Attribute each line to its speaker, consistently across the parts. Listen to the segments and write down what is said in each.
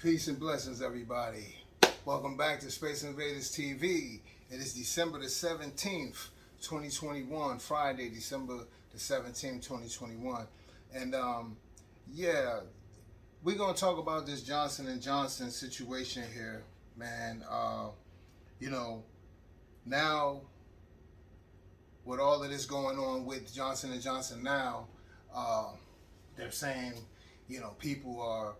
Speaker 1: Peace and blessings, everybody. Welcome back to Space Invaders TV. It is December the 17th, 2021, Friday, December the 17th, 2021. And yeah, we're going to talk about this Johnson & Johnson situation here, man. Now with all of this going on with Johnson & Johnson now, they're saying, people are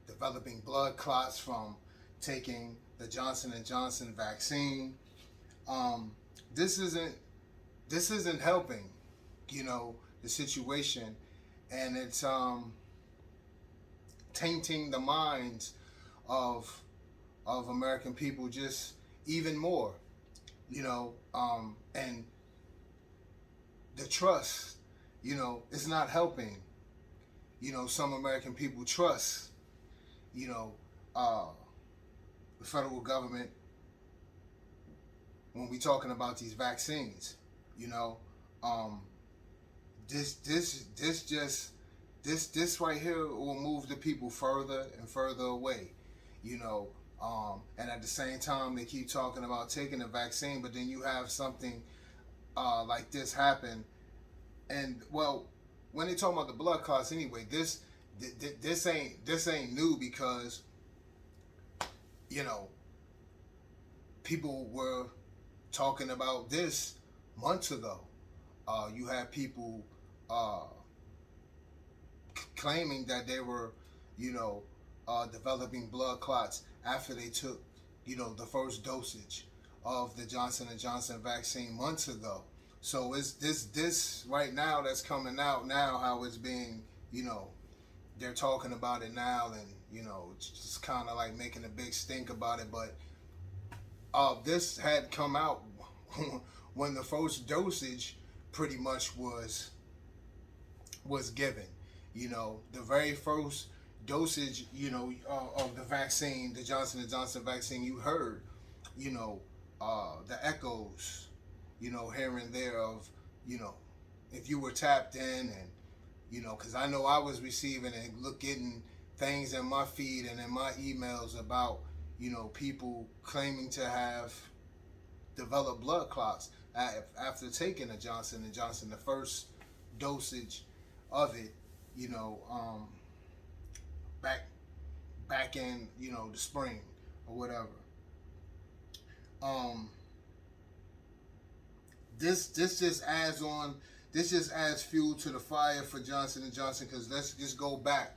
Speaker 1: developing blood clots from taking the Johnson & Johnson vaccine. This isn't helping, the situation, and it's tainting the minds of American people just even more, and the trust, it's not helping. Some American people trust, the federal government when we talking about these vaccines. This right here will move the people further and further away, and at the same time they keep talking about taking the vaccine, but then you have something like this happen, and well, when they talk about the blood clots anyway, this ain't new, because people were talking about this months ago. You had people claiming that they were developing blood clots after they took the first dosage of the Johnson & Johnson vaccine months ago. So it's this right now that's coming out now, how it's being, they're talking about it now, and it's just kind of like making a big stink about it. But this had come out when the first dosage pretty much was given. The very first dosage, of the vaccine, the Johnson & Johnson vaccine, you heard, the echoes, here and there of, if you were tapped in, and, because I know I was receiving and getting things in my feed and in my emails about, people claiming to have developed blood clots after taking the Johnson & Johnson, the first dosage of it, back in, the spring or whatever. This just adds fuel to the fire for Johnson & Johnson, because let's just go back.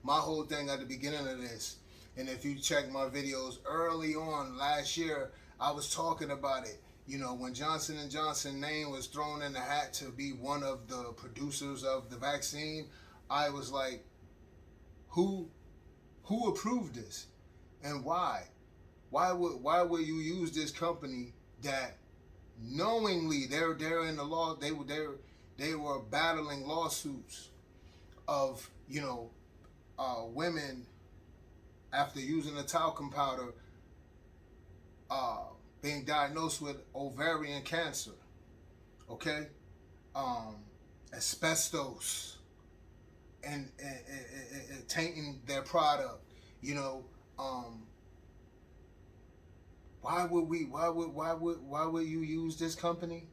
Speaker 1: My whole thing at the beginning of this, and if you check my videos early on last year, I was talking about it. When Johnson & Johnson name was thrown in the hat to be one of the producers of the vaccine, I was like, who approved this, and why? Why would you use this company that knowingly they're in the law, they were battling lawsuits of women after using the talcum powder being diagnosed with ovarian cancer, okay, asbestos, and tainting their product. Why would you use this company?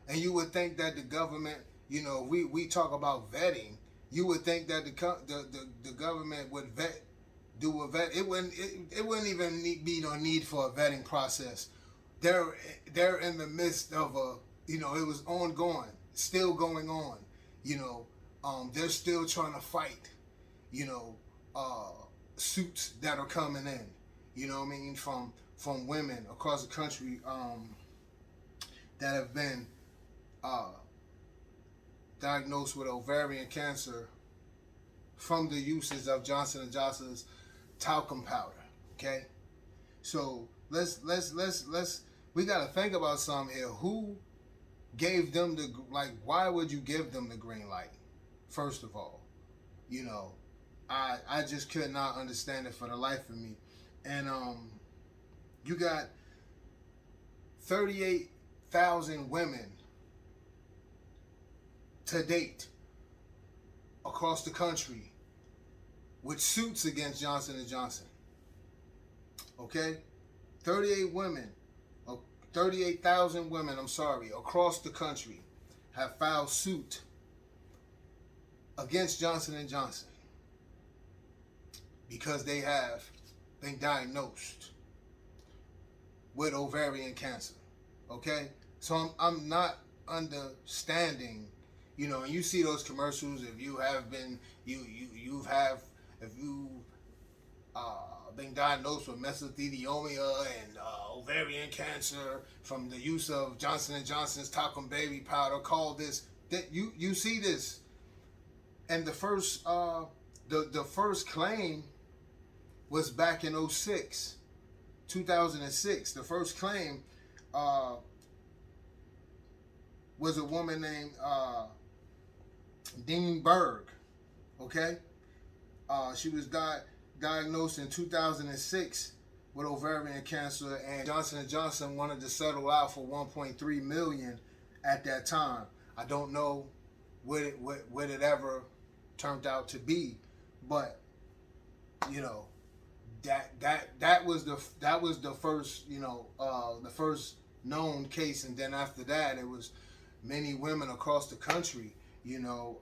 Speaker 1: And you would think that the government, we talk about vetting. You would think that the government would do a vet. It wouldn't even be no need for a vetting process. They're in the midst of it was ongoing, still going on. They're still trying to fight, suits that are coming in, from women across the country that have been diagnosed with ovarian cancer from the uses of Johnson & Johnson's talcum powder. Okay, so let's we gotta think about something here. Who gave them why would you give them the green light? First of all, I just could not understand it for the life of me. And you got 38,000 women to date across the country with suits against Johnson & Johnson. Okay? 38 women, 38,000 women, across the country have filed suit against Johnson & Johnson because they have been diagnosed with ovarian cancer. Okay? So I'm not understanding, you know, and you see those commercials, if you have been, if you been diagnosed with mesothelioma and ovarian cancer from the use of Johnson & Johnson's Talcum baby powder, call this, that you see this. And the first claim was back in 2006. The first claim was a woman named Dean Berg. Okay? She was diagnosed in 2006 with ovarian cancer, and Johnson & Johnson wanted to settle out for $1.3 million at that time. I don't know what it ever turned out to be, but you know, that was the first, you know, the first known case, and then after that it was many women across the country, you know,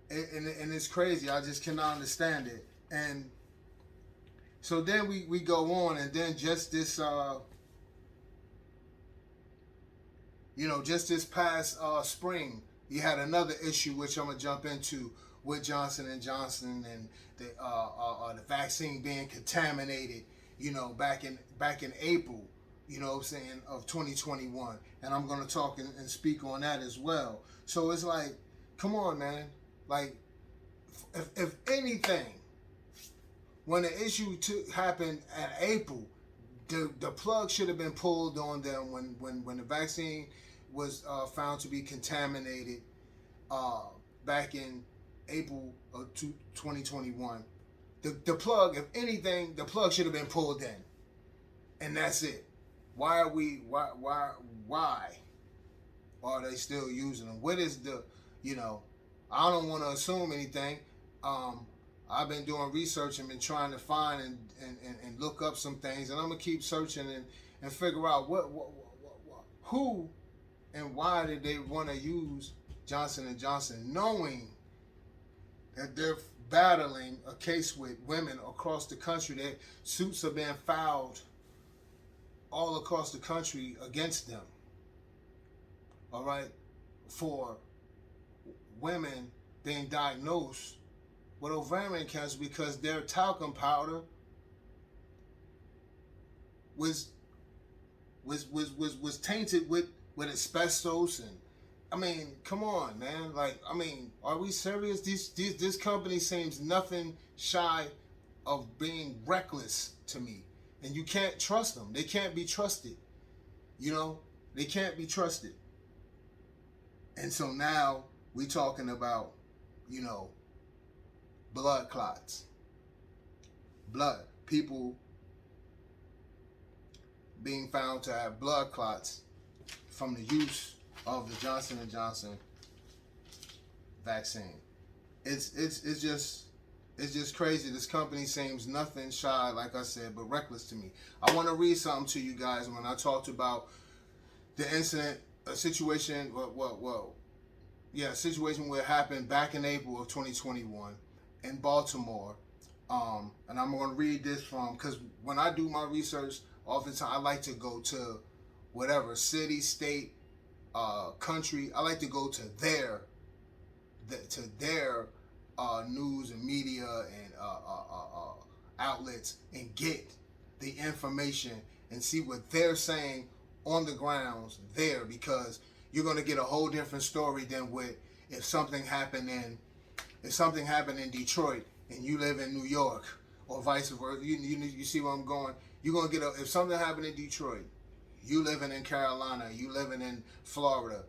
Speaker 1: and it's crazy. I just cannot understand it. And so then we go on, and then just this just this past spring, you had another issue which I'm gonna jump into with Johnson & Johnson and the vaccine being contaminated, you know, back in April, you know what I'm saying, of 2021. And I'm gonna talk and speak on that as well. So it's like, come on, man. Like, if anything, when the issue happened in April, the plug should have been pulled on them when the vaccine was found to be contaminated back in April of 2021. The plug, if anything, the plug should have been pulled in, and that's it. Why are they still using them? What is the, you know? I don't want to assume anything. I've been doing research and been trying to find and look up some things, and I'm gonna keep searching and figure out who and why did they want to use Johnson & Johnson, knowing that they're battling a case with women across the country. That suits are being filed all across the country against them. All right, for women being diagnosed with ovarian cancer because their talcum powder was tainted with asbestos. And I mean, come on, man. Like, I mean, are we serious? This company seems nothing shy of being reckless to me, and you can't trust them. They can't be trusted. You know, they can't be trusted. And so now we talking about, you know, blood clots. People being found to have blood clots from the use of the Johnson & Johnson vaccine. It's just crazy. This company seems nothing shy, like I said, but reckless to me. I want to read something to you guys when I talked about the incident, a situation where it happened back in April of 2021 in Baltimore. And I'm going to read this from, because when I do my research, oftentimes I like to go to whatever city, state, country. I like to go to their news and media and outlets and get the information and see what they're saying on the grounds there, because you're going to get a whole different story than if something happened in Detroit and you live in New York, or vice versa. You see where I'm going? You're going to get if something happened in Detroit, you living in Carolina, you living in Florida,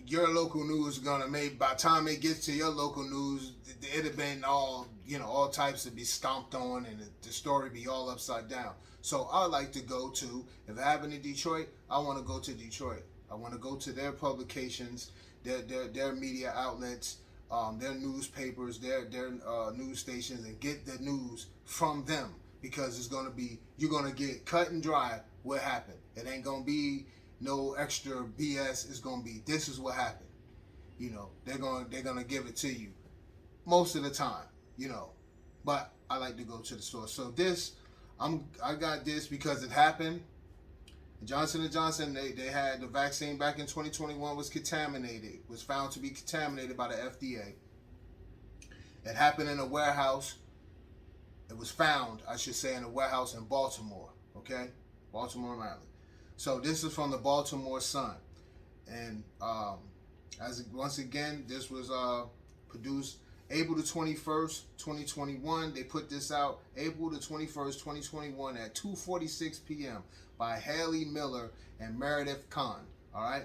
Speaker 1: your local news is gonna by the time it gets to your local news, it'd have been all types to be stomped on, and the story be all upside down. So I like to go to, if it happened in Detroit, I want to go to Detroit. I want to go to their publications, their media outlets, their newspapers, their news stations, and get the news from them, because you're gonna get cut and dry what happened. It ain't gonna be no extra BS. It's gonna be, this is what happened. They're gonna give it to you most of the time. But I like to go to the source. So I got this because it happened. Johnson & Johnson, they had the vaccine back in 2021 was contaminated, was found to be contaminated by the FDA. It happened in a warehouse. It was found, I should say, in a warehouse in Baltimore, okay? Baltimore, Maryland. So this is from the Baltimore Sun. And once again, this was produced April the 21st, 2021. They put this out April the 21st, 2021 at 2:46 p.m. by Haley Miller and Meredith Kahn. All right?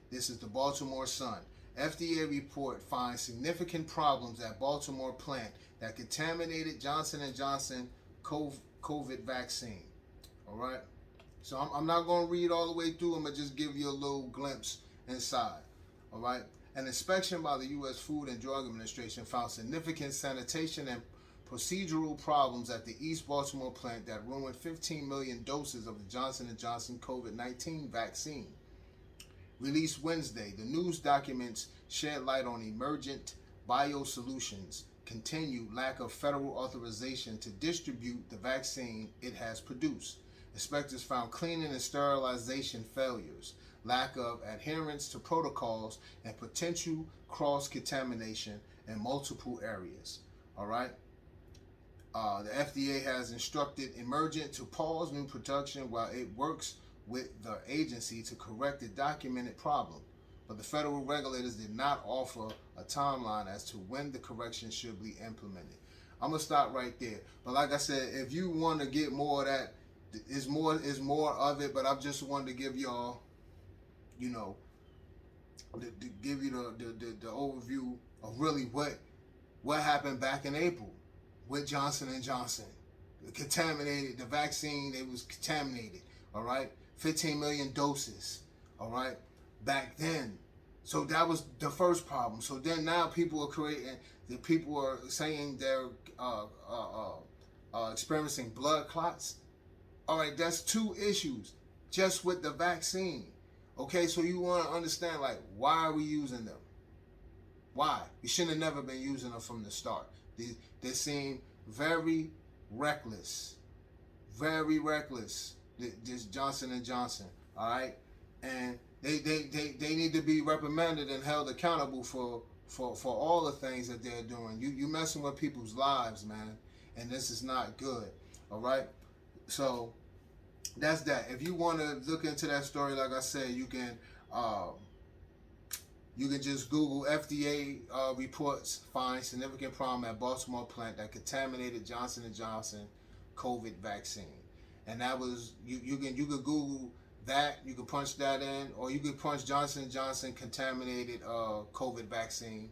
Speaker 1: This is the Baltimore Sun. FDA report finds significant problems at Baltimore plant that contaminated Johnson & Johnson COVID vaccine. All right? So I'm not going to read all the way through. I'm going to just give you a little glimpse inside. All right? An inspection by the U.S. Food and Drug Administration found significant sanitation and procedural problems at the East Baltimore plant that ruined 15 million doses of the Johnson & Johnson COVID-19 vaccine. Released Wednesday, the news documents shed light on emergent biosolutions, continued lack of federal authorization to distribute the vaccine it has produced. Inspectors found cleaning and sterilization failures, lack of adherence to protocols, and potential cross-contamination in multiple areas. All right? The FDA has instructed Emergent to pause new production while it works with the agency to correct the documented problem. But the federal regulators did not offer a timeline as to when the correction should be implemented. I'm going to stop right there. But like I said, if you want to get more of that, is more of it, but I just wanted to give y'all, to give you the overview of really what happened back in April with Johnson & Johnson. The vaccine, it was contaminated, all right? 15 million doses, all right, back then. So that was the first problem. So then now people are saying they're experiencing blood clots. All right, that's two issues just with the vaccine. Okay, so you want to understand, like, why are we using them? Why? We shouldn't have never been using them from the start. They seem very reckless. Very reckless, this Johnson & Johnson, all right? And they need to be reprimanded and held accountable for all the things that they're doing. You messing with people's lives, man, and this is not good, all right? So that's that. If you want to look into that story, like I said, you can just Google FDA reports find significant problem at Baltimore plant that contaminated Johnson & Johnson COVID vaccine. And that was, you can Google that, you can punch that in, or you can punch Johnson & Johnson contaminated COVID vaccine,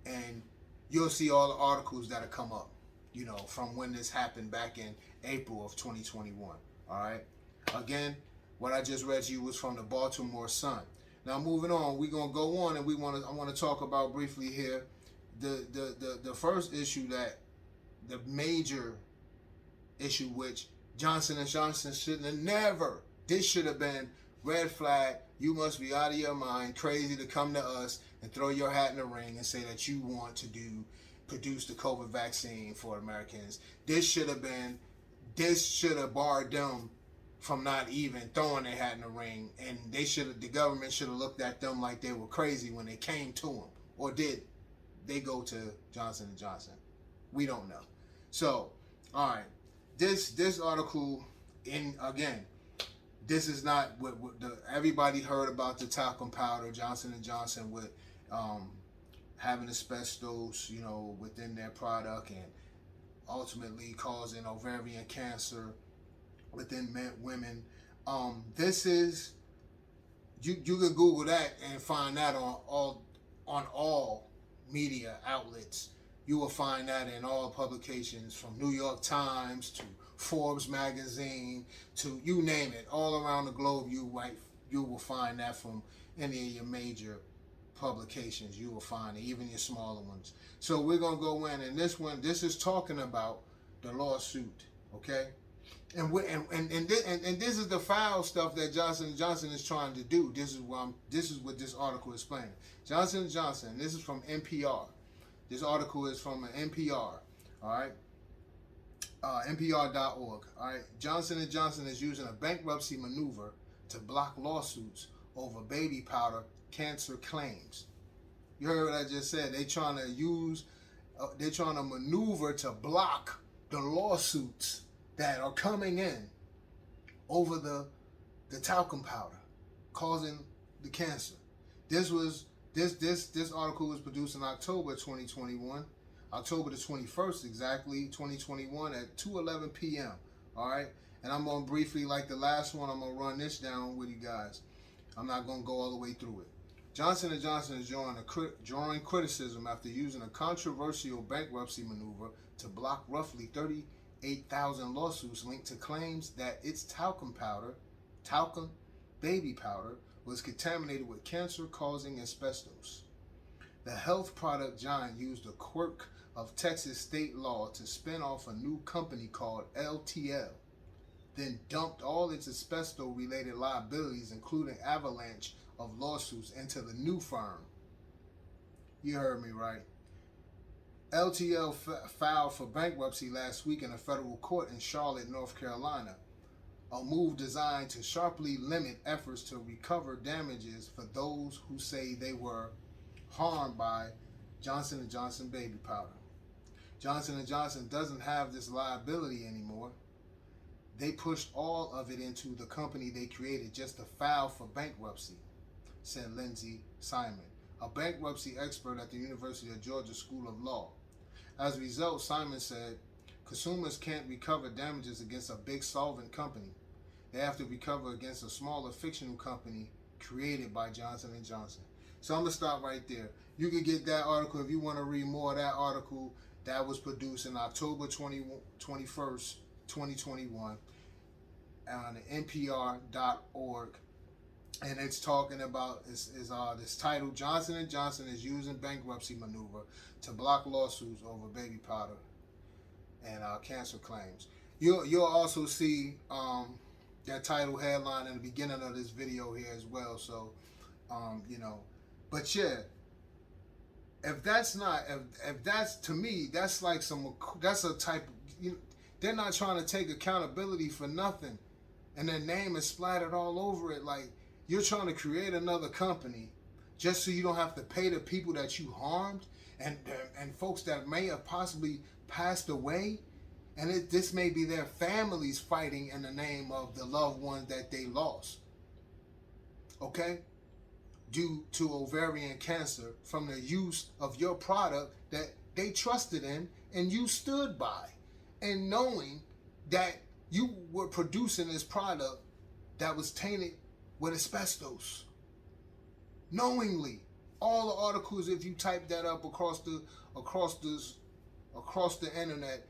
Speaker 1: and you'll see all the articles that'll come up, from when this happened back in April of 2021. All right. Again, what I just read to you was from the Baltimore Sun. Now moving on, we're gonna go on, and I want to talk about briefly here the first issue, that the major issue, which Johnson & Johnson shouldn't have never. This should have been red flag. You must be out of your mind, crazy to come to us and throw your hat in the ring and say that you want to produce the COVID vaccine for Americans. This should have barred them from not even throwing their hat in the ring, and the government should have looked at them like they were crazy when they came to them. Or did they go to Johnson & Johnson? We don't know. So, all right, this article, again, this is not what everybody heard about the talcum powder, Johnson & Johnson, with having asbestos, within their product, and ultimately causing ovarian cancer within women. This is, you can Google that and find that on all media outlets. You will find that in all publications, from New York Times to Forbes magazine to you name it, all around the globe. You will find that from any of your major publications, you will find it, even your smaller ones. So we're gonna go in, and this is talking about the lawsuit, okay? And this is the foul stuff that Johnson & Johnson is trying to do. This is what this article is explaining. Johnson & Johnson, this is from NPR. This article is from NPR, all right? NPR.org, all right? Johnson & Johnson is using a bankruptcy maneuver to block lawsuits over baby powder cancer claims. You heard what I just said. They're trying to maneuver to block the lawsuits that are coming in over the talcum powder causing the cancer. This article was produced in October 2021, October the 21st exactly, 2021 at 2:11 p.m. All right, and I'm gonna briefly, like the last one, I'm gonna run this down with you guys. I'm not gonna go all the way through it. Johnson & Johnson is drawing criticism after using a controversial bankruptcy maneuver to block roughly 38,000 lawsuits linked to claims that its talcum baby powder, was contaminated with cancer-causing asbestos. The health product giant used a quirk of Texas state law to spin off a new company called LTL, then dumped all its asbestos-related liabilities, including avalanche of lawsuits, into the new firm. You heard me right. LTL filed for bankruptcy last week in a federal court in Charlotte, North Carolina, a move designed to sharply limit efforts to recover damages for those who say they were harmed by Johnson & Johnson baby powder. Johnson & Johnson doesn't have this liability anymore. They pushed all of it into the company they created just to file for bankruptcy, said Lindsay Simon, a bankruptcy expert at the University of Georgia School of Law. As a result, Simon said, consumers can't recover damages against a big solvent company. They have to recover against a smaller fictional company created by Johnson & Johnson. So I'm going to stop right there. You can get that article if you want to read more of that article that was produced in October 21st, 2021 on NPR.org. And it's talking about, this title, Johnson & Johnson is using bankruptcy maneuver to block lawsuits over baby powder and cancer claims. You'll also see that title headline in the beginning of this video here as well. So, but yeah, if that's to me, that's like that's a type of, they're not trying to take accountability for nothing, and their name is splattered all over it. Like, you're trying to create another company just so you don't have to pay the people that you harmed and folks that may have possibly passed away. And this may be their families fighting in the name of the loved ones that they lost, okay? Due to ovarian cancer from the use of your product that they trusted in and you stood by. And knowing that you were producing this product that was tainted with asbestos. Knowingly. All the articles, if you type that up across the internet,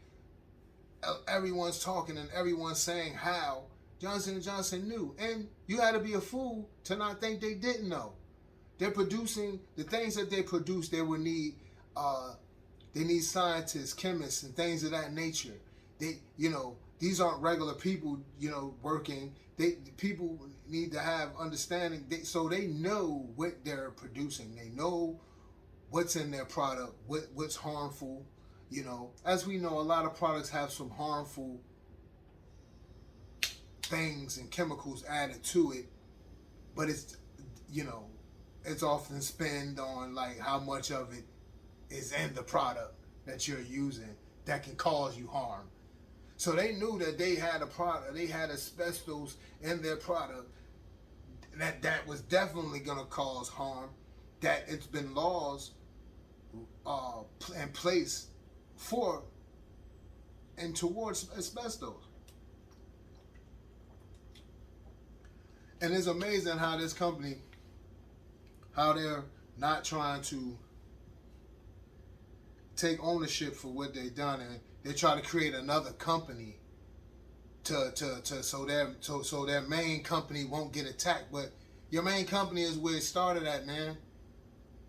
Speaker 1: everyone's talking and everyone's saying how Johnson & Johnson knew. And you had to be a fool to not think they didn't know. They're producing the things that they produce. They would need, they need scientists, chemists, and things of that nature. These aren't regular people, working. People need to have understanding, so they know what they're producing. They know what's in their product, what's harmful. As we know, a lot of products have some harmful things and chemicals added to it, but it's often spent on like how much of it is in the product that you're using that can cause you harm. So they knew that they had a product, they had asbestos in their product that was definitely going to cause harm, that it's been laws in place for and towards asbestos. And it's amazing how this company, how they're not trying to take ownership for what they've done, and they try to create another company so their main company won't get attacked. But your main company is where it started at, man.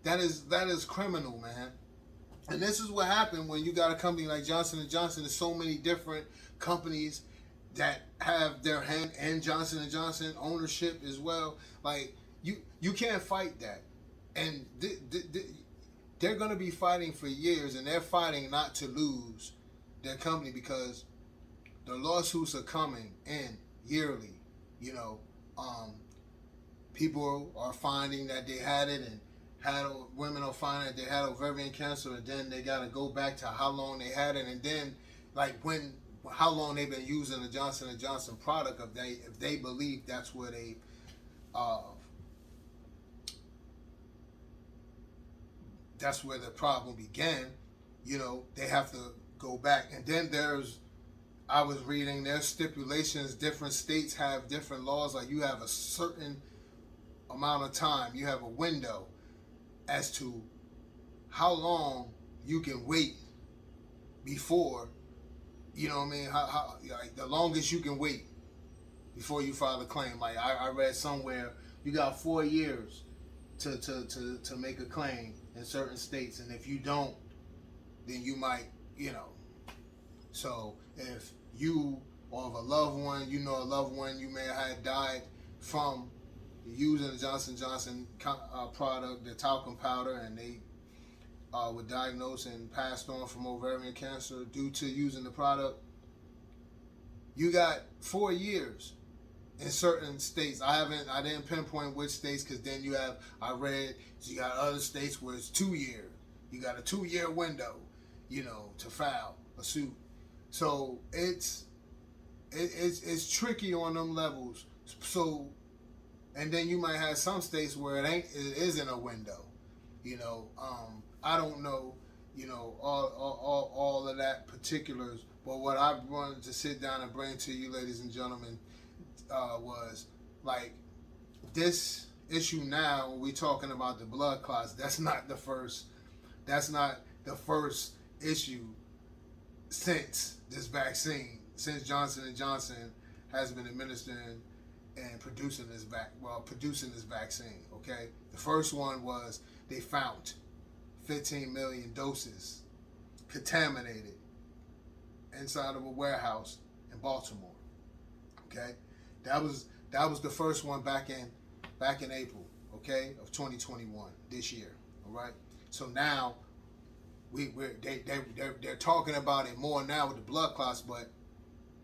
Speaker 1: That is criminal, man. And this is what happened when you got a company like Johnson & Johnson. There's so many different companies that have their hand in Johnson & Johnson ownership as well. Like, you can't fight that. And they're going to be fighting for years, and they're fighting not to lose their company because the lawsuits are coming in yearly. You know, people are finding that they had it, and women are finding that they had ovarian cancer, and then they got to go back to how long they had it, and then like how long they've been using the Johnson & Johnson product. If they believe that's where they that's where the problem began, you know, they have to go back. And then I was reading, there's stipulations. Different states have different laws. Like, you have a certain amount of time, you have a window as to how long you can wait before, you know what I mean, how like the longest you can wait before you file a claim. Like, I read somewhere you got 4 years to make a claim in certain states, and if you don't, then you might, you know. So if you or if a loved one, you know, a loved one you may have had died from using the Johnson & Johnson product, the talcum powder, and they were diagnosed and passed on from ovarian cancer due to using the product, you got 4 years in certain states. I didn't pinpoint which states, because then you got other states where it's 2 years. You got a 2-year window, you know, to file a suit. So it's tricky on them levels. So, and then you might have some states where it isn't a window, you know. I don't know, you know, all of that particulars, but what I wanted to sit down and bring to you, ladies and gentlemen, was like this issue now. When we talking about the blood clots, that's not the first issue since this vaccine, since Johnson & Johnson has been administering and producing this vaccine. Okay, the first one was they found 15 million doses contaminated inside of a warehouse in Baltimore. Okay, that was the first one back in April, okay, of 2021, this year. All right, so now they're talking about it more now with the blood clots, but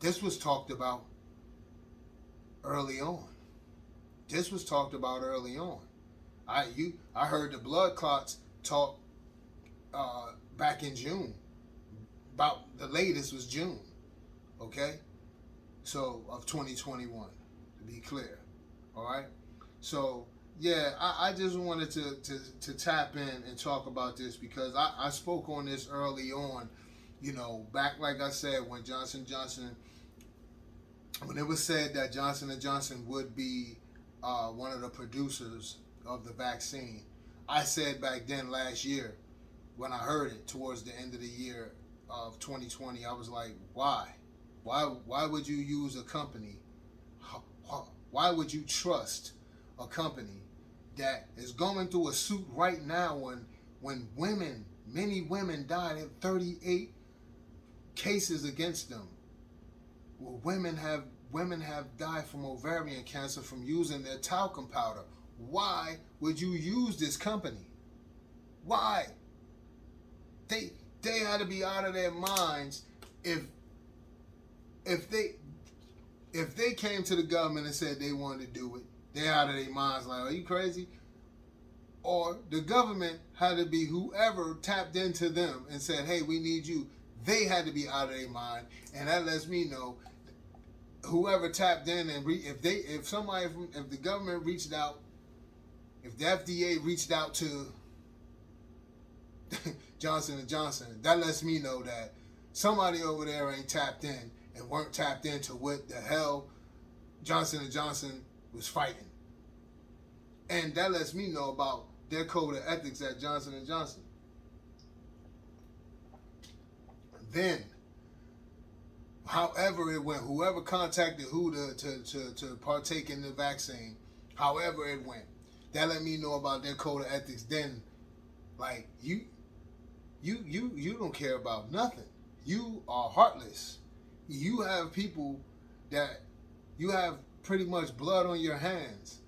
Speaker 1: this was talked about early on. I heard the blood clots talk back in June. About the latest was June, okay? So of 2021, to be clear. All right. So yeah, I just wanted to tap in and talk about this because I spoke on this early on, you know, back, like I said, when Johnson & Johnson, when it was said that Johnson & Johnson would be one of the producers of the vaccine. I said back then last year when I heard it towards the end of the year of 2020, I was like, why? Why would you use a company? Why would you trust a company that is going through a suit right now when many women died in 38 cases against them? Well, women have died from ovarian cancer from using their talcum powder. Why would you use this company? Why? They had to be out of their minds if they came to the government and said they wanted to do it. They're out of their minds like, are you crazy? Or the government had to be whoever tapped into them and said, hey, we need you. They had to be out of their mind. And that lets me know whoever tapped in and if the government reached out, if the FDA reached out to Johnson & Johnson, that lets me know that somebody over there ain't tapped in and weren't tapped into what the hell Johnson & Johnson was fighting. And that lets me know about their code of ethics at Johnson & Johnson. Then, however it went, whoever contacted who to partake in the vaccine, however it went, that let me know about their code of ethics. Then Like you don't care about nothing. You are heartless. You have people that you have pretty much blood on your hands,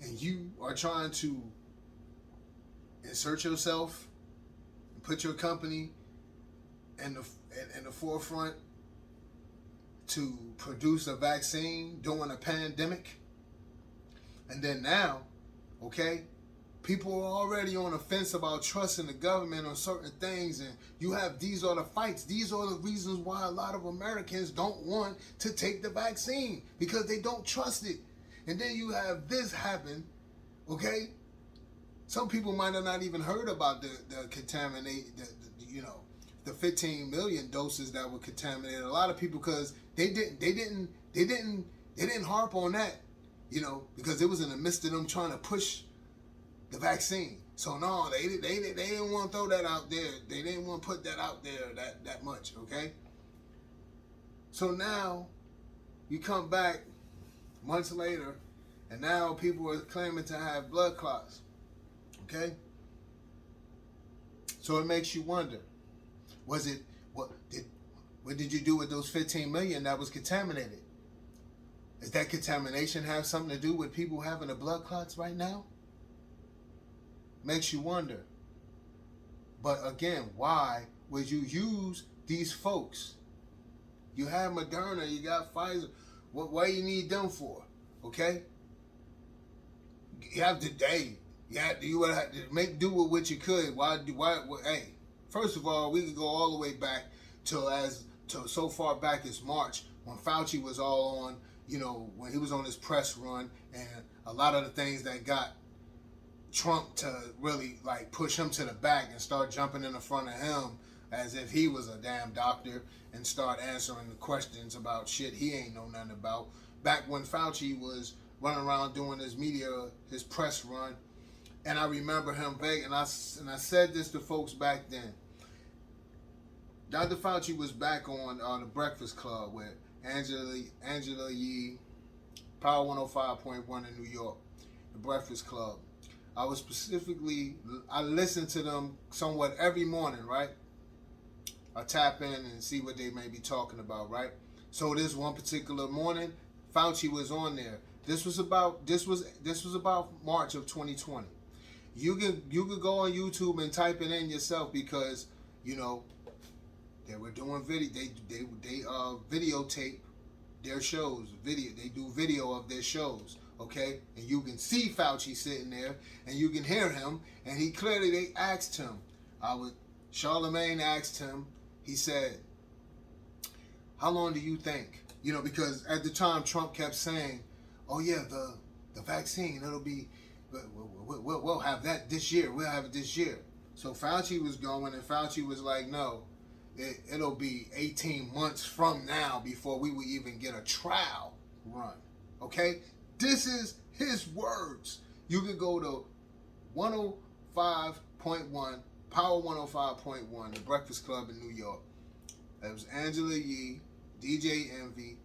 Speaker 1: and you are trying to insert yourself and put your company in the forefront to produce a vaccine during a pandemic. And then now, okay, people are already on the fence about trusting the government on certain things, and you have, these are the fights. These are the reasons why a lot of Americans don't want to take the vaccine, because they don't trust it. And then you have this happen, okay? Some people might have not even heard about the the 15 million doses that were contaminated. A lot of people, because they didn't harp on that, because it was in the midst of them trying to push the vaccine. So no, they didn't want to throw that out there. They didn't want to put that out there that much, okay? So now you come back months later, and now people are claiming to have blood clots, okay? So it makes you wonder, what did you do with those 15 million that was contaminated? Does that contamination have something to do with people having the blood clots right now? Makes you wonder. But again, why would you use these folks? You have Moderna, you got Pfizer. What you need them for? Okay? You have to, you would have to make do with what you could. Why? Hey, first of all, we could go all the way back to so far back as March, when Fauci was all on, when he was on his press run, and a lot of the things that got Trump to really like push him to the back and start jumping in the front of him as if he was a damn doctor, and start answering the questions about shit he ain't know nothing about. Back when Fauci was running around doing his press run, and I remember him and I said this to folks back then. Dr. Fauci was back on the Breakfast Club with Angela Yee, Power 105.1 in New York, the Breakfast Club. I listen to them somewhat every morning, right? I tap in and see what they may be talking about, right? So this one particular morning, Fauci was on there. This was about March of 2020. You could go on YouTube and type it in yourself, because they were doing video. They videotape their shows. They do video of their shows. Okay, and you can see Fauci sitting there, and you can hear him, and they asked him. Charlemagne asked him. He said, "How long do you think?" Because at the time Trump kept saying, "Oh yeah, the vaccine, it'll be, we'll have that this year. We'll have it this year." So Fauci was going, and Fauci was like, "No, it'll be 18 months from now before we will even get a trial run." Okay. This is his words. You can go to 105.1, Power 105.1, the Breakfast Club in New York. It was Angela Yee, DJ Envy,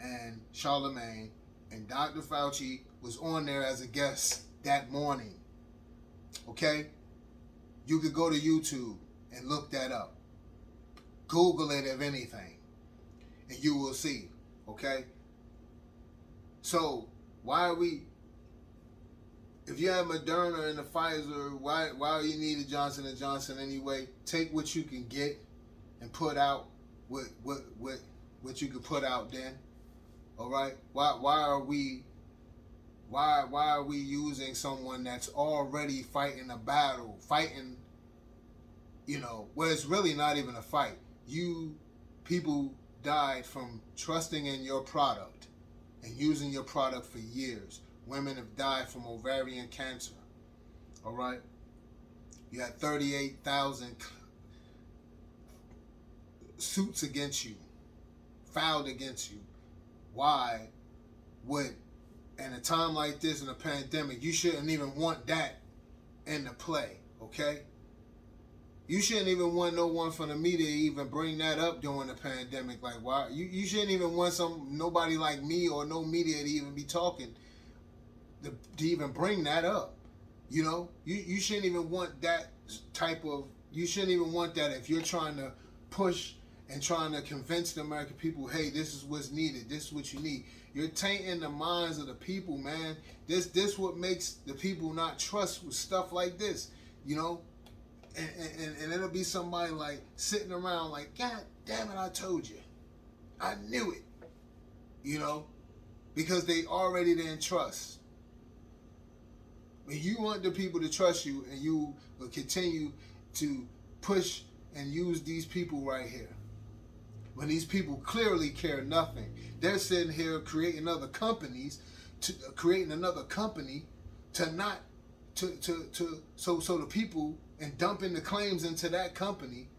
Speaker 1: and Charlemagne, and Dr. Fauci was on there as a guest that morning. Okay? You could go to YouTube and look that up. Google it, if anything, and you will see. Okay? So, why are we, if you have Moderna and the Pfizer, why you need a Johnson & Johnson anyway? Take what you can get and put out what you can put out then. All right? Why are we using someone that's already fighting a battle, where it's really not even a fight. People died from trusting in your product and using your product for years. Women have died from ovarian cancer. All right? You had 38,000 suits against you, filed against you. Why would, in a time like this, in a pandemic, you shouldn't even want that in the play, okay? You shouldn't even want no one from the media to even bring that up during the pandemic. Like, why? You shouldn't even want nobody like me or no media to even be talking, to even bring that up. You shouldn't even want that type of, you shouldn't even want that if you're trying to push and trying to convince the American people, hey, this is what's needed, this is what you need. You're tainting the minds of the people, man. This what makes the people not trust with stuff like this, you know? And it'll be somebody like sitting around like, God damn it, I told you. I knew it. You know? Because they already didn't trust. When you want the people to trust you, and you will continue to push and use these people right here. When these people clearly care nothing. They're sitting here creating other companies, creating another company so the people, and dumping the claims into that company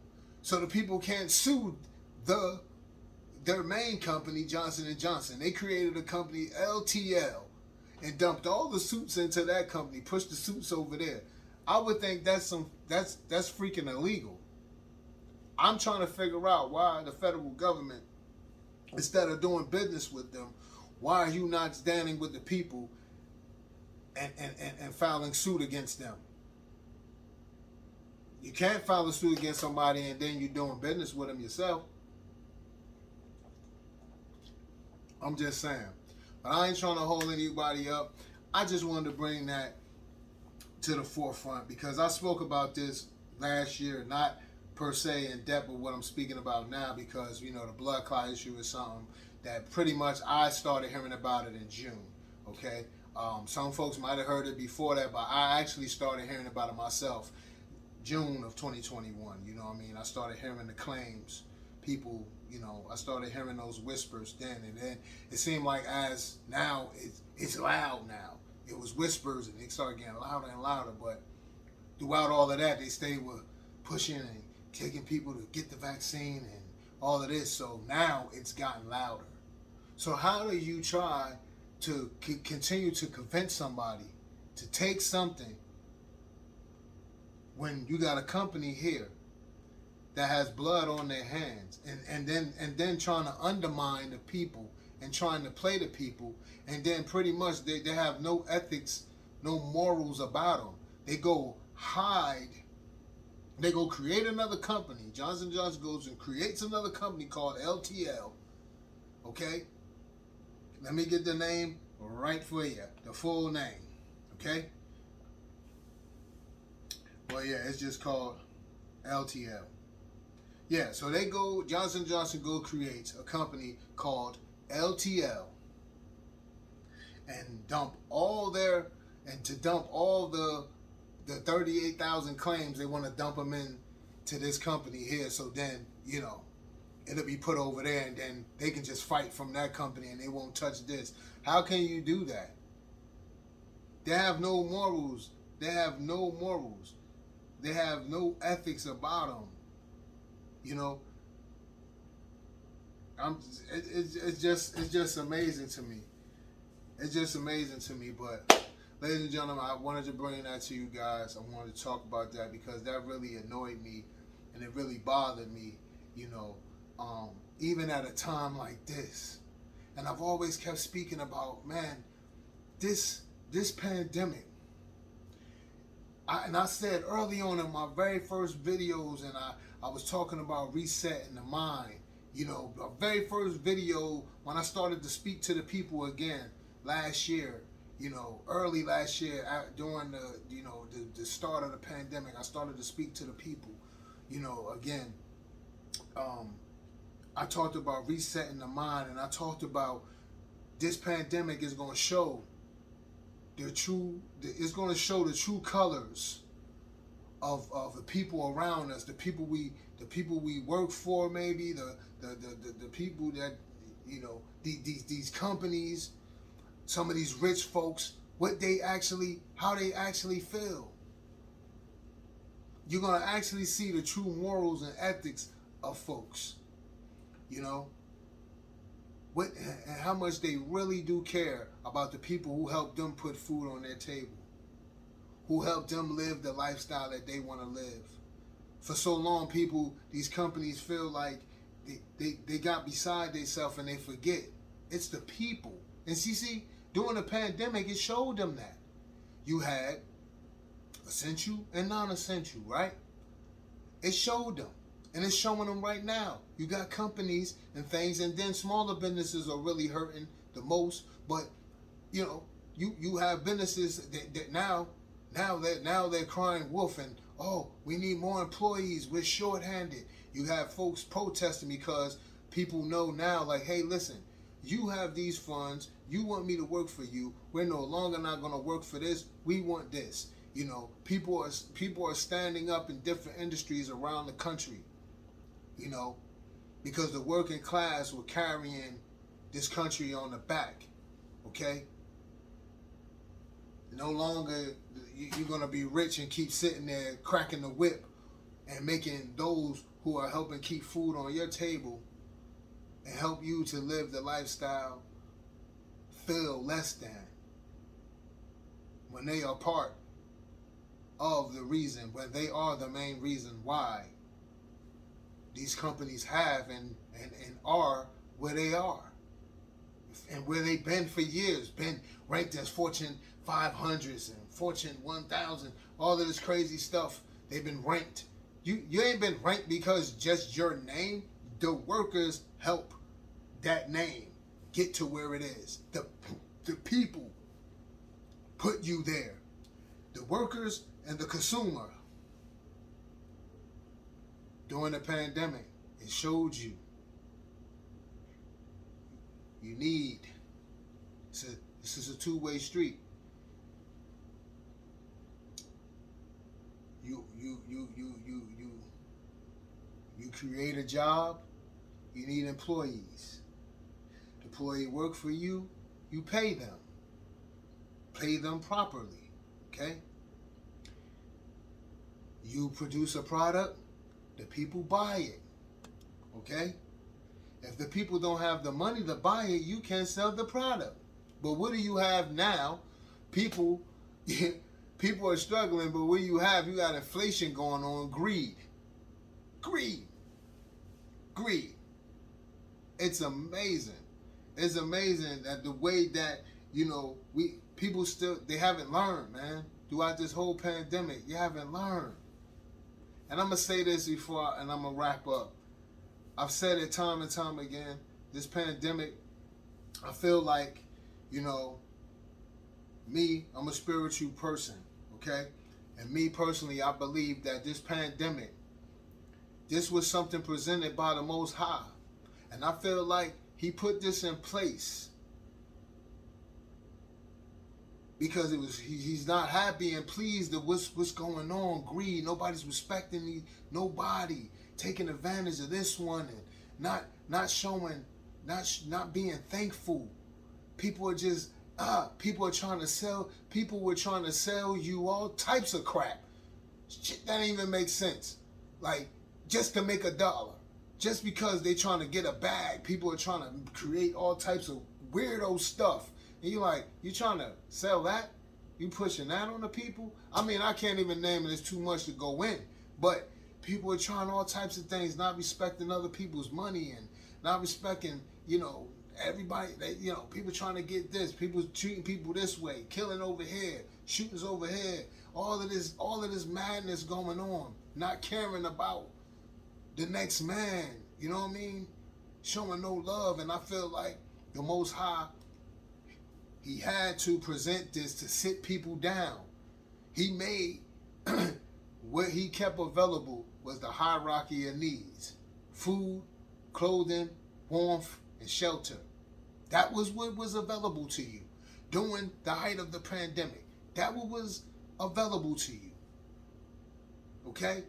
Speaker 1: so the people can't sue their main company, Johnson & Johnson. They created a company, LTL, and dumped all the suits into that company, pushed the suits over there. I would think that's freaking illegal. I'm trying to figure out why the federal government, instead of doing business with them, why are you not standing with the people and filing suit against them? You can't file a suit against somebody and then you're doing business with them yourself. I'm just saying. But I ain't trying to hold anybody up. I just wanted to bring that to the forefront because I spoke about this last year, not per se in depth of what I'm speaking about now, because, you know, the blood clot issue is something that pretty much I started hearing about it in June, okay? Some folks might have heard it before that, but I actually started hearing about it myself June of 2021, you know what I mean? I started hearing the claims, people, you know, I started hearing those whispers then, and then it seemed like as now, it's loud now. It was whispers, and it started getting louder and louder, but throughout all of that, they stayed with pushing and taking people to get the vaccine and all of this, so now it's gotten louder. So how do you try to continue to convince somebody to take something when you got a company here that has blood on their hands, and then trying to undermine the people and trying to play the people, and then pretty much they have no ethics, no morals about them. They go hide. They go create another company. Johnson & Johnson goes and creates another company called LTL. Okay? Let me get the name right for you. The full name. Okay? Well, yeah, it's just called LTL. Yeah, so they go, Johnson & Johnson creates a company called LTL and dump all the 38,000 claims, they want to dump them in to this company here, so then, you know, it'll be put over there, and then they can just fight from that company and they won't touch this. How can you do that? They have no morals. They have no morals. They have no ethics about them. You know, it's just amazing to me. It's just amazing to me. But, ladies and gentlemen, I wanted to bring that to you guys. I wanted to talk about that because that really annoyed me and it really bothered me, you know, even at a time like this. And I've always kept speaking about, man, this pandemic. I said early on in my very first videos, and I was talking about resetting the mind. You know, the very first video when I started to speak to the people again last year, you know, early last year during the start of the pandemic, I started to speak to the people, you know, again. I talked about resetting the mind, and I talked about this pandemic is going to show it's going to show the true colors of the people around us, the people we work for, maybe the people that, you know, these companies, some of these rich folks, how they actually feel. You're going to actually see the true morals and ethics of folks, you know, and how much they really do care about the people who help them put food on their table, who help them live the lifestyle that they want to live. For so long, these companies feel like they got beside themselves and they forget. It's the people. And see, during the pandemic, it showed them that. You had essential and non-essential, right? It showed them. And it's showing them right now. You got companies and things, and then smaller businesses are really hurting the most. But you have businesses that now they're crying wolf, and oh, we need more employees. We're short-handed. You have folks protesting because people know now, like, hey, listen, you have these funds. You want me to work for you. We're no longer not going to work for this. We want this. People are standing up in different industries around the country. Because the working class were carrying this country on the back. Okay? No longer you're going to be rich and keep sitting there cracking the whip and making those who are helping keep food on your table and help you to live the lifestyle feel less than, when they are part of the reason, when they are the main reason why these companies have and are where they are, and where they've been for years, been ranked as Fortune 500s and Fortune 1000, all of this crazy stuff. They've been ranked. You ain't been ranked because just your name. The workers help that name get to where it is. The people put you there. The workers and the consumer. During the pandemic, it showed you need. This is a two-way street. You create a job. You need employees. The employee work for you. You pay them. Pay them properly. Okay. You produce a product. The people buy it. Okay? If the people don't have the money to buy it, you can't sell the product. But what do you have now? People are struggling, but what you got inflation going on, greed. It's amazing. It's amazing that the way that, people still, they haven't learned, man. Throughout this whole pandemic, you haven't learned. And I'm going to say this and I'm going to wrap up. I've said it time and time again. This pandemic, I feel like, me, I'm a spiritual person, okay? And me personally, I believe that this pandemic, this was something presented by the Most High. And I feel like he put this in place because he's not happy and pleased with what's going on. Greed. Nobody's respecting nobody, taking advantage of this one and not showing, not being thankful. People are just people are trying to sell. People were trying to sell you all types of crap. Shit that ain't even make sense. Like, just to make $1. Just because they trying to get a bag, people are trying to create all types of weirdo stuff. And you're like, you trying to sell that? You pushing that on the people? I mean, I can't even name it. It's too much to go in. But people are trying all types of things, not respecting other people's money and not respecting, everybody. People trying to get this. People treating people this way, killing over here, shootings over here. All of this madness going on. Not caring about the next man. You know what I mean? Showing no love. And I feel like the Most High, he had to present this to sit people down. He made what he kept available was the hierarchy of needs: food, clothing, warmth, and shelter. That was what was available to you during the height of the pandemic. That was available to you. Okay?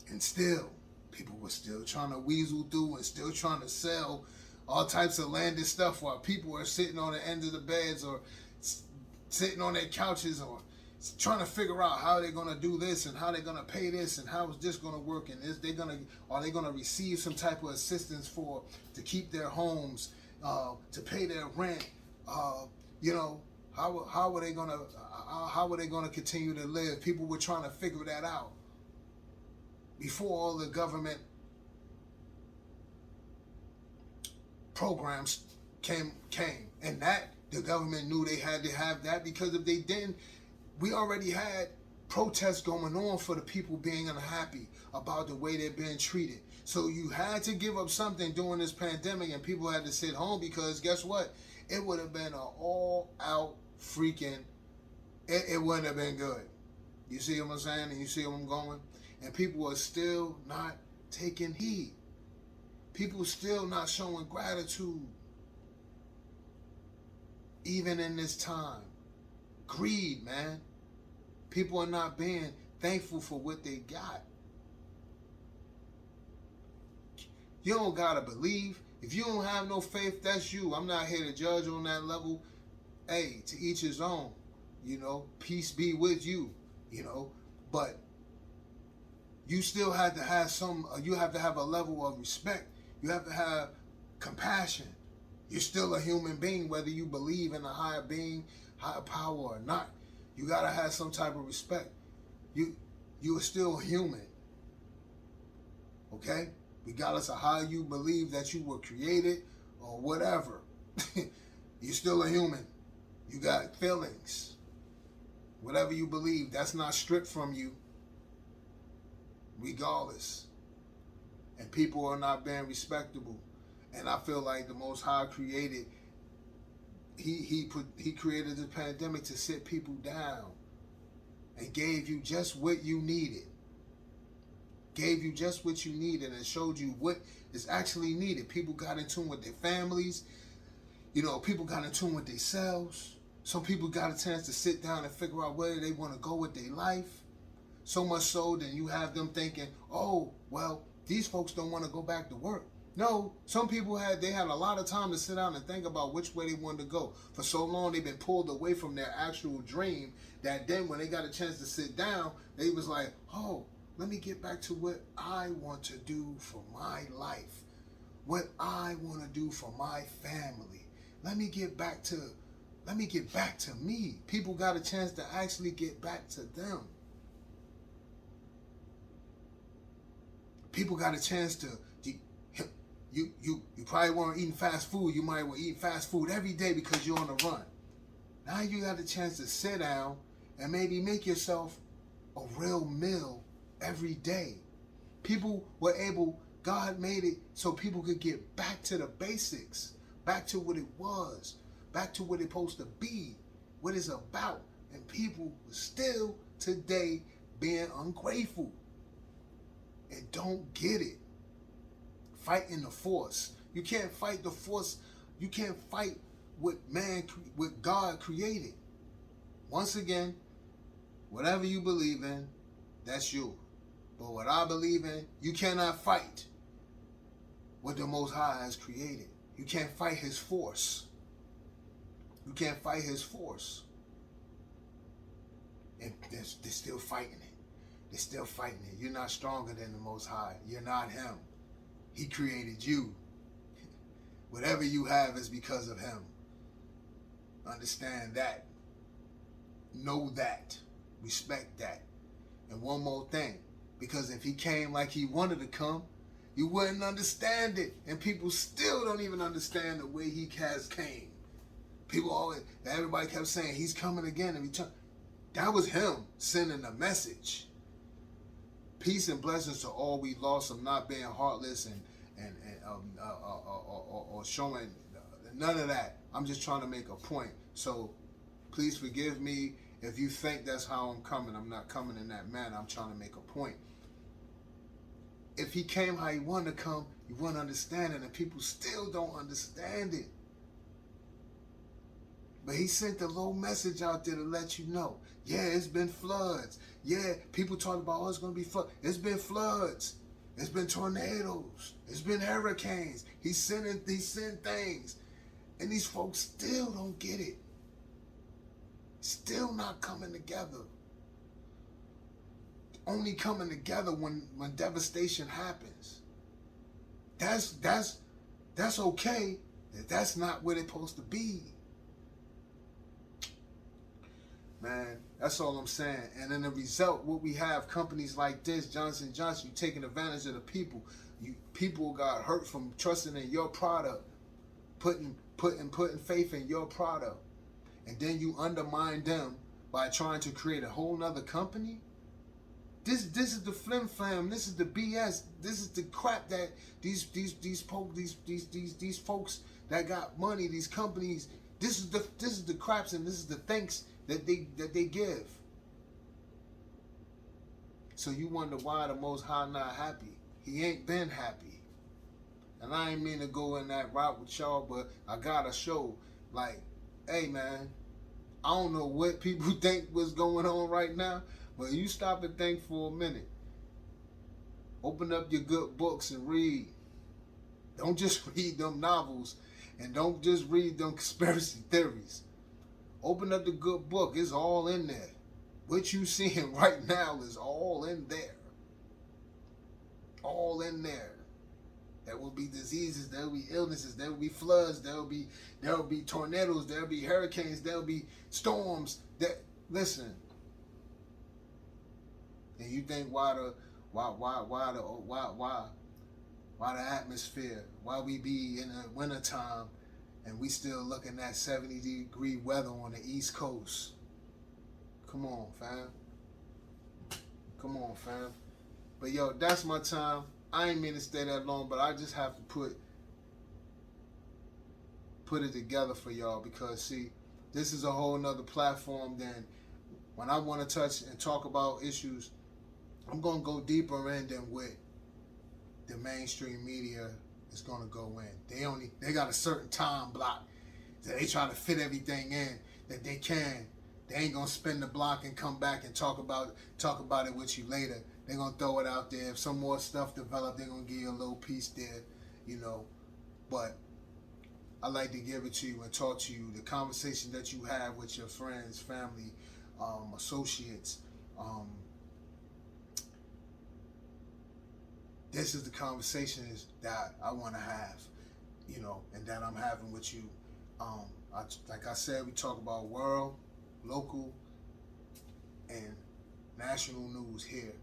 Speaker 1: And still, people were still trying to weasel through and still trying to sell all types of landed stuff while people are sitting on the end of the beds or sitting on their couches or trying to figure out how they're going to do this and how they're going to pay this and how is this going to work, and are they going to receive some type of assistance to keep their homes, to pay their rent, how are they going to continue to live? People were trying to figure that out before all the government programs came, and that the government knew they had to have that, because if they didn't, We already had protests going on for the people being unhappy about the way they're being treated. So you had to give up something during this pandemic, and people had to sit home, because guess what? It would have been an all-out freaking, it wouldn't have been good. You see what I'm saying? And you see where I'm going? And people are still not taking heed. People still not showing gratitude. Even in this time. Greed, man. People are not being thankful for what they got. You don't gotta believe. If you don't have no faith, that's you. I'm not here to judge on that level. Hey, to each his own. You know, peace be with you. You know, but you still have to have you have to have a level of respect. You have to have compassion. You're still a human being, whether you believe in a higher being, higher power or not. You gotta have some type of respect. You are still human. Okay? Regardless of how you believe that you were created or whatever. You're still a human. You got feelings. Whatever you believe, that's not stripped from you. Regardless. And people are not being respectable. And I feel like the Most High created, he created the pandemic to sit people down and gave you just what you needed. Gave you just what you needed and showed you what is actually needed. People got in tune with their families. You know, people got in tune with themselves. Some people got a chance to sit down and figure out where they want to go with their life. So much so that you have them thinking, oh, well, these folks don't want to go back to work. No, some people had a lot of time to sit down and think about which way they wanted to go. For so long, they've been pulled away from their actual dream that then when they got a chance to sit down, they was like, oh, let me get back to what I want to do for my life. What I want to do for my family. Let me get back to me. People got a chance to actually get back to them. People got a chance to, you probably weren't eating fast food. You might want to eat fast food every day because you're on the run. Now you got a chance to sit down and maybe make yourself a real meal every day. People were able, God made it so people could get back to the basics, back to what it was, back to what it's supposed to be, what it's about. And people still today being ungrateful and don't get it. Fighting the force. You can't fight the force. You can't fight what God created. Once again, whatever you believe in, that's you. But what I believe in, you cannot fight what the Most High has created. You can't fight His force. You can't fight His force. And they're still fighting it. They're still fighting it. You're not stronger than the Most High. You're not Him. He created you. Whatever you have is because of Him. Understand that. Know that. Respect that. And one more thing. Because if He came like He wanted to come, you wouldn't understand it. And people still don't even understand the way He has came. Everybody kept saying, He's coming again and return. That was Him sending a message. Peace and blessings to all we lost of not being heartless or showing none of that. I'm just trying to make a point. So please forgive me if you think that's how I'm coming. I'm not coming in that manner. I'm trying to make a point. If He came how He wanted to come, you wouldn't understand it, and people still don't understand it. But He sent a little message out there to let you know. Yeah, it's been floods. Yeah, people talk about, it's going to be floods. It's been floods. It's been tornadoes. It's been hurricanes. He sent things. And these folks still don't get it. Still not coming together. Only coming together when devastation happens. That's okay. That's not what it's supposed to be. Man, that's all I'm saying. And in the result, what we have, companies like this, Johnson & Johnson, you taking advantage of the people. People got hurt from trusting in your product, putting faith in your product. And then you undermine them by trying to create a whole nother company. This is the flim flam. This is the BS. This is the crap that these folks that got money, these companies. This is the craps, and this is the thanks that they give. So you wonder why the Most High not happy. He ain't been happy. And I ain't mean to go in that route with y'all, but I gotta show, like, hey man, I don't know what people think was going on right now, but you stop and think for a minute. Open up your good books and read. Don't just read them novels, and don't just read them conspiracy theories. Open up the good book. It's all in there. What you seeing right now is all in there. All in there. There will be diseases, there will be illnesses, there will be floods, there will be tornadoes, there will be hurricanes, there will be storms. Listen. And you think why the atmosphere, why we be in the wintertime and we still looking at 70-degree weather on the East Coast? Come on, fam. Come on, fam. But yo, that's my time. I ain't mean to stay that long, but I just have to put it together for y'all, because see, this is a whole nother platform than when I want to touch and talk about issues. I'm gonna go deeper in than what the mainstream media is gonna go in. They got a certain time block that they try to fit everything in that they can. They ain't gonna spin the block and come back and talk about it with you later. They're gonna throw it out there. If some more stuff develop, they're gonna give you a little piece there, you know. But I like to give it to you and talk to you. The conversation that you have with your friends, family, associates. This is the conversations that I want to have, you know, and that I'm having with you. Like I said, we talk about world, local, and national news here,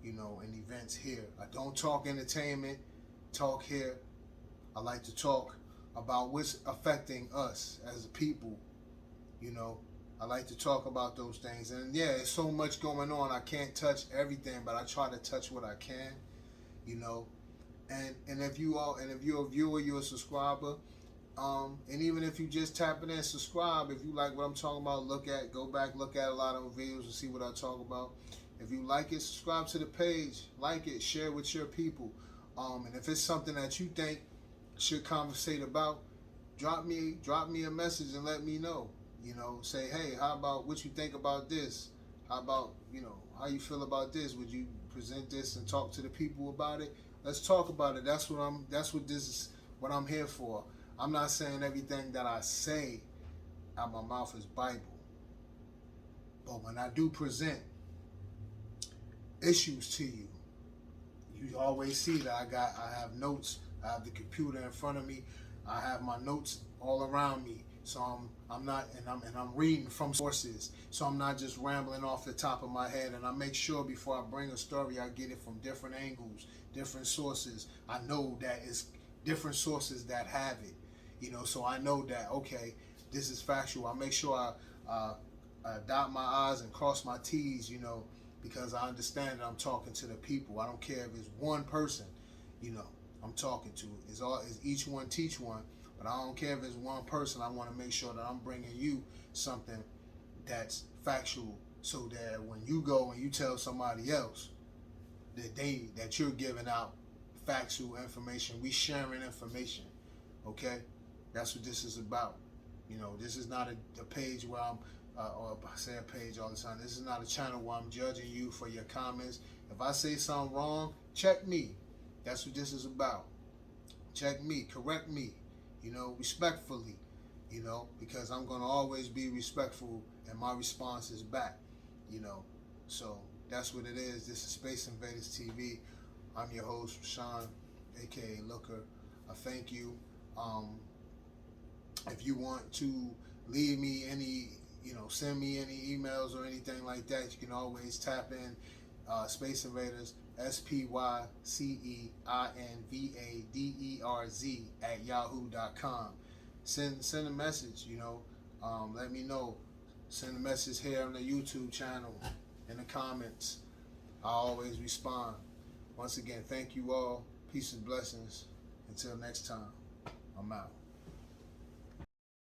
Speaker 1: you know, and events here. I don't talk entertainment, talk here. I like to talk about what's affecting us as a people, you know. I like to talk about those things. And yeah, there's so much going on. I can't touch everything, but I try to touch what I can, you know. And if you're a viewer, you're a subscriber. And even if you just tap in and subscribe, if you like what I'm talking about, go back, look at a lot of videos and see what I talk about. If you like it, subscribe to the page, like it, share with your people. And if it's something that you think should conversate about, drop me a message and let me know. You know, say, hey, how about what you think about this? How about, you know, how you feel about this? Would you present this and talk to the people about it? Let's talk about it. That's what I'm here for. I'm not saying everything that I say out my mouth is Bible. But when I do present issues to you, you always see that I have notes. I have the computer in front of me. I have my notes all around me. So I'm reading from sources. So I'm not just rambling off the top of my head. And I make sure before I bring a story, I get it from different angles, different sources. I know that it's different sources that have it. You know, so I know that, okay, this is factual. I make sure I dot my I's and cross my T's, you know, because I understand that I'm talking to the people. I don't care if it's one person, you know, I'm talking to. It's each one teach one. But I don't care if it's one person. I want to make sure that I'm bringing you something that's factual, so that when you go and you tell somebody else that you're giving out factual information, we sharing information. Okay, that's what this is about. You know, this is not a page where I'm, or I say a page all the time. This is not a channel where I'm judging you for your comments. If I say something wrong, check me. That's what this is about. Check me, correct me. You know, respectfully, you know, because I'm going to always be respectful and my response is back, you know. So that's what it is. This is Space Invaders TV. I'm your host, Sean, a.k.a. Looker. I thank you. If you want to leave me any, you know, send me any emails or anything like that, you can always tap in Space Invaders, SPYCEINVADERZ @yahoo.com. Send a message, you know. Let me know Send a message here on the YouTube channel, in the comments. I always respond. Once again, thank you all. Peace and blessings. Until next time, I'm out.